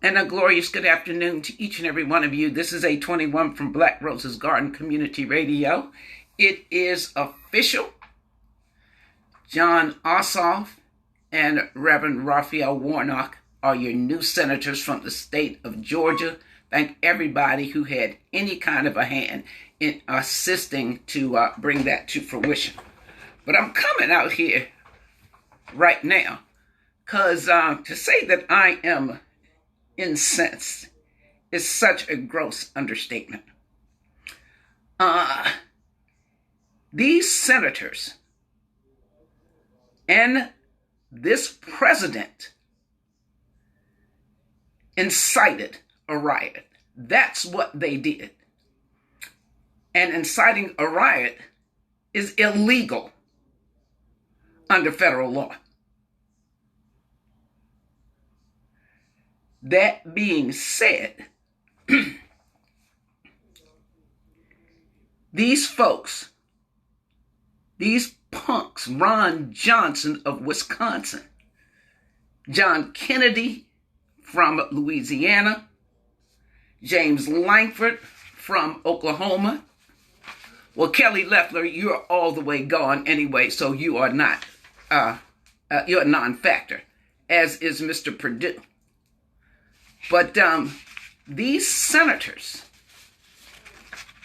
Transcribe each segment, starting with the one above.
And a glorious good afternoon to each and every one of you. This is A21 from Black Roses Garden Community Radio. It is official. John Ossoff and Reverend Raphael Warnock are your new senators from the state of Georgia. Thank everybody who had any kind of a hand in assisting to bring that to fruition. But I'm coming out here right now because to say that I am incensed is such a gross understatement. These senators and this president incited a riot. That's what they did. And inciting a riot is illegal under federal law. That being said, these folks, these punks, Ron Johnson of Wisconsin, John Kennedy from Louisiana, James Langford from Oklahoma. Well, Kelly Loeffler, you're all the way gone anyway, so you are not, you're a non-factor, as is Mr. Perdue. But these senators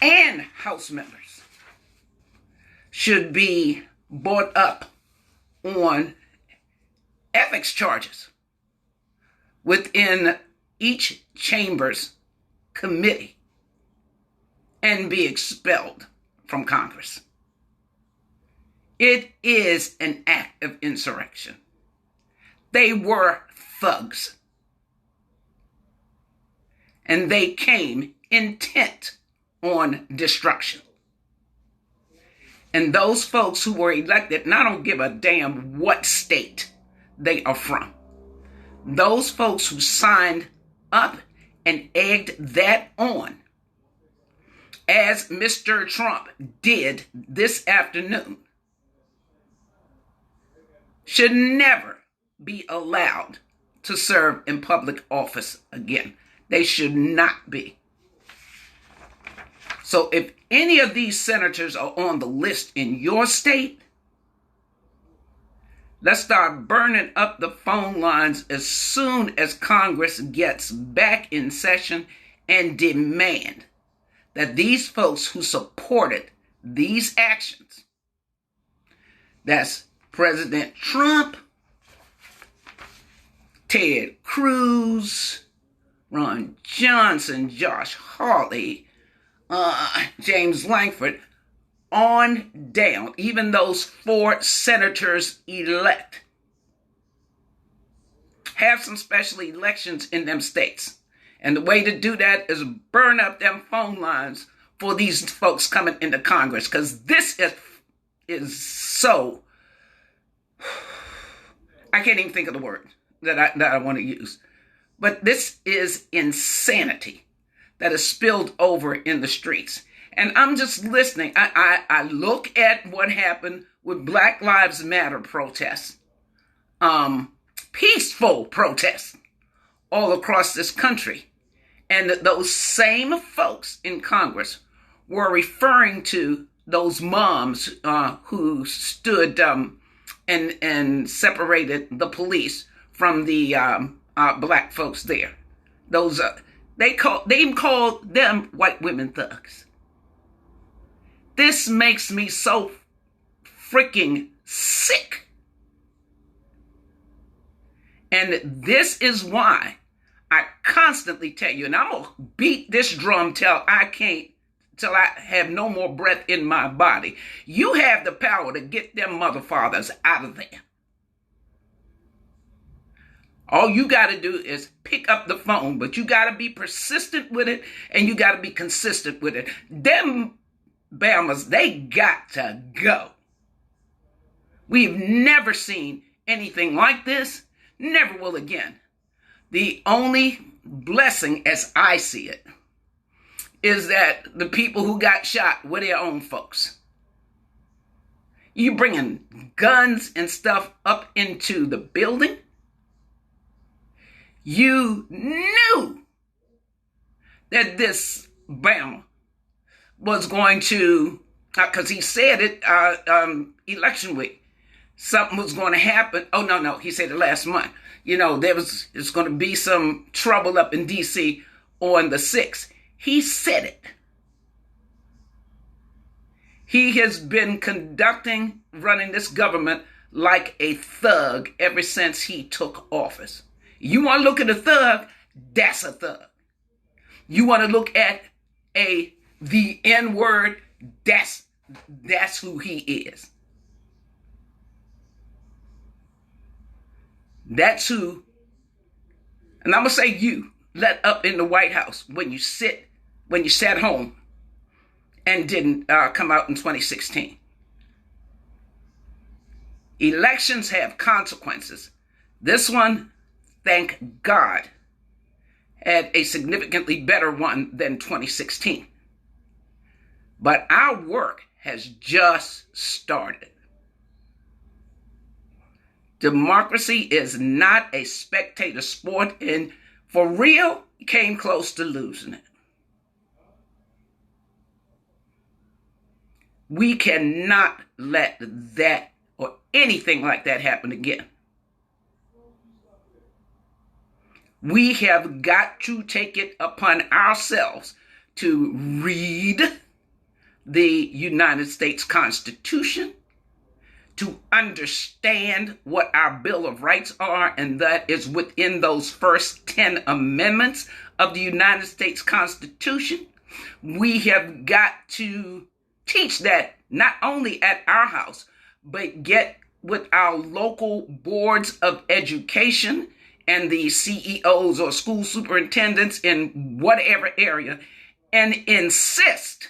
and House members should be brought up on ethics charges within each chamber's committee and be expelled from Congress. It is an act of insurrection. They were thugs. And they came intent on destruction. And those folks who were elected, and I don't give a damn what state they are from, those folks who signed up and egged that on, as Mr. Trump did this afternoon, should never be allowed to serve in public office again. They should not be. So if any of these senators are on the list in your state, let's start burning up the phone lines as soon as Congress gets back in session and demand that these folks who supported these actions, that's President Trump, Ted Cruz, Ron Johnson, Josh Hawley, James Langford, on down, even those 4 senators elect, have some special elections in them states. And the way to do that is burn up them phone lines for these folks coming into Congress, because this is so, I can't even think of the word that I want to use. But this is insanity that is spilled over in the streets. And I'm just listening. I look at what happened with Black Lives Matter protests, peaceful protests all across this country. And those same folks in Congress were referring to those moms who stood and separated the police from the black folks there. Those they even called them white women thugs. This makes me so freaking sick. And this is why I constantly tell you, and I'm gonna beat this drum till I have no more breath in my body. You have the power to get them mother fathers out of there. All you got to do is pick up the phone, but you got to be persistent with it, and you got to be consistent with it. Them Bamas, they got to go. We've never seen anything like this, never will again. The only blessing, as I see it, is that the people who got shot were their own folks. You bringing guns and stuff up into the building? You knew that this Bama was going to, because he said it election week, something was going to happen. Oh, no, he said it last month. There's going to be some trouble up in D.C. on the 6th. He said it. He has been running this government like a thug ever since he took office. You want to look at a thug? That's a thug. You want to look at the N-word? That's who he is. That's who, and I'm going to say you, let up in the White House when you sat home and didn't come out in 2016. Elections have consequences. This one, thank God, had a significantly better one than 2016. But our work has just started. Democracy is not a spectator sport, and for real, came close to losing it. We cannot let that or anything like that happen again. We have got to take it upon ourselves to read the United States Constitution, to understand what our Bill of Rights are, and that is within those first 10 amendments of the United States Constitution. We have got to teach that not only at our house, but get with our local boards of education and the CEOs or school superintendents in whatever area, and insist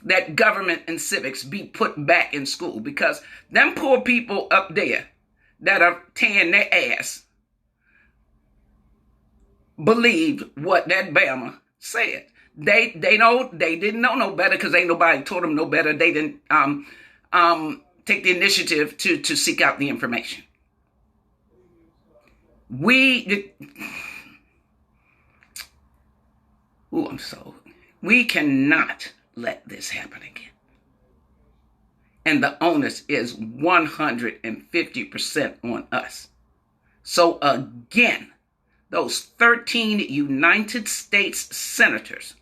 that government and civics be put back in school, because them poor people up there that are tearing their ass believed what that Bama said. They didn't know no better, because ain't nobody told them no better. They didn't take the initiative to seek out the information. We cannot let this happen again. And the onus is 150% on us. So again, those 13 United States senators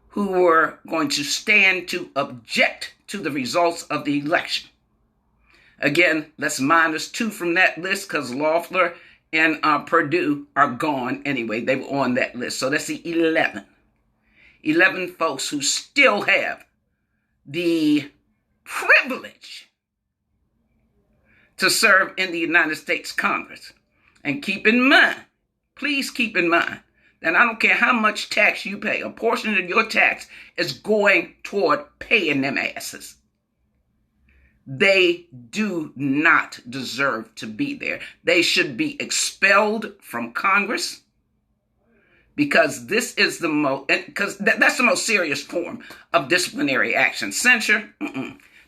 who were going to stand to object to the results of the election. Again, let's minus 2 from that list, because Loeffler and Perdue are gone anyway. They were on that list. So that's the 11. 11 folks who still have the privilege to serve in the United States Congress. And keep in mind, please keep in mind, that I don't care how much tax you pay, a portion of your tax is going toward paying them asses. They do not deserve to be there. They should be expelled from Congress, because this is the most, because that's the most serious form of disciplinary action. Censure,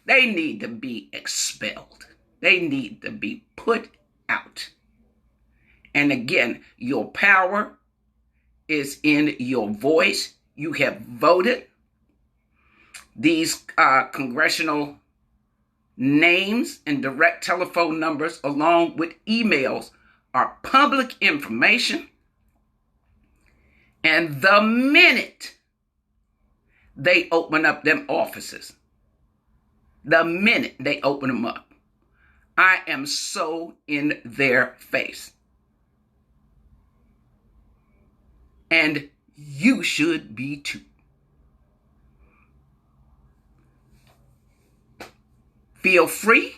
they need to be expelled. They need to be put out. And again, your power is in your voice. You have voted. These congressional names and direct telephone numbers, along with emails, are public information. And the minute they open up them offices, the minute they open them up, I am so in their face. And you should be too. Feel free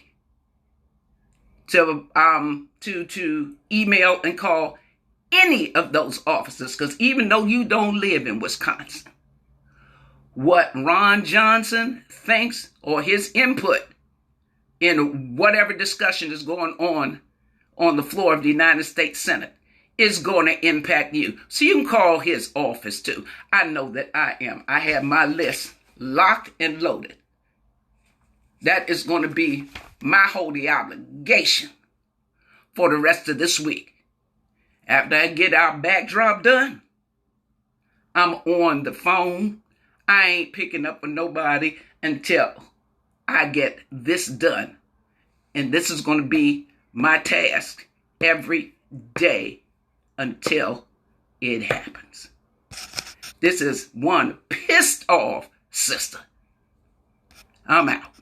to email and call any of those officers, because even though you don't live in Wisconsin, what Ron Johnson thinks or his input in whatever discussion is going on the floor of the United States Senate is going to impact you. So you can call his office too. I know that I am. I have my list locked and loaded. That is going to be my holy obligation for the rest of this week. After I get our backdrop done, I'm on the phone. I ain't picking up for nobody until I get this done. And this is going to be my task every day until it happens. This is one pissed off sister. I'm out.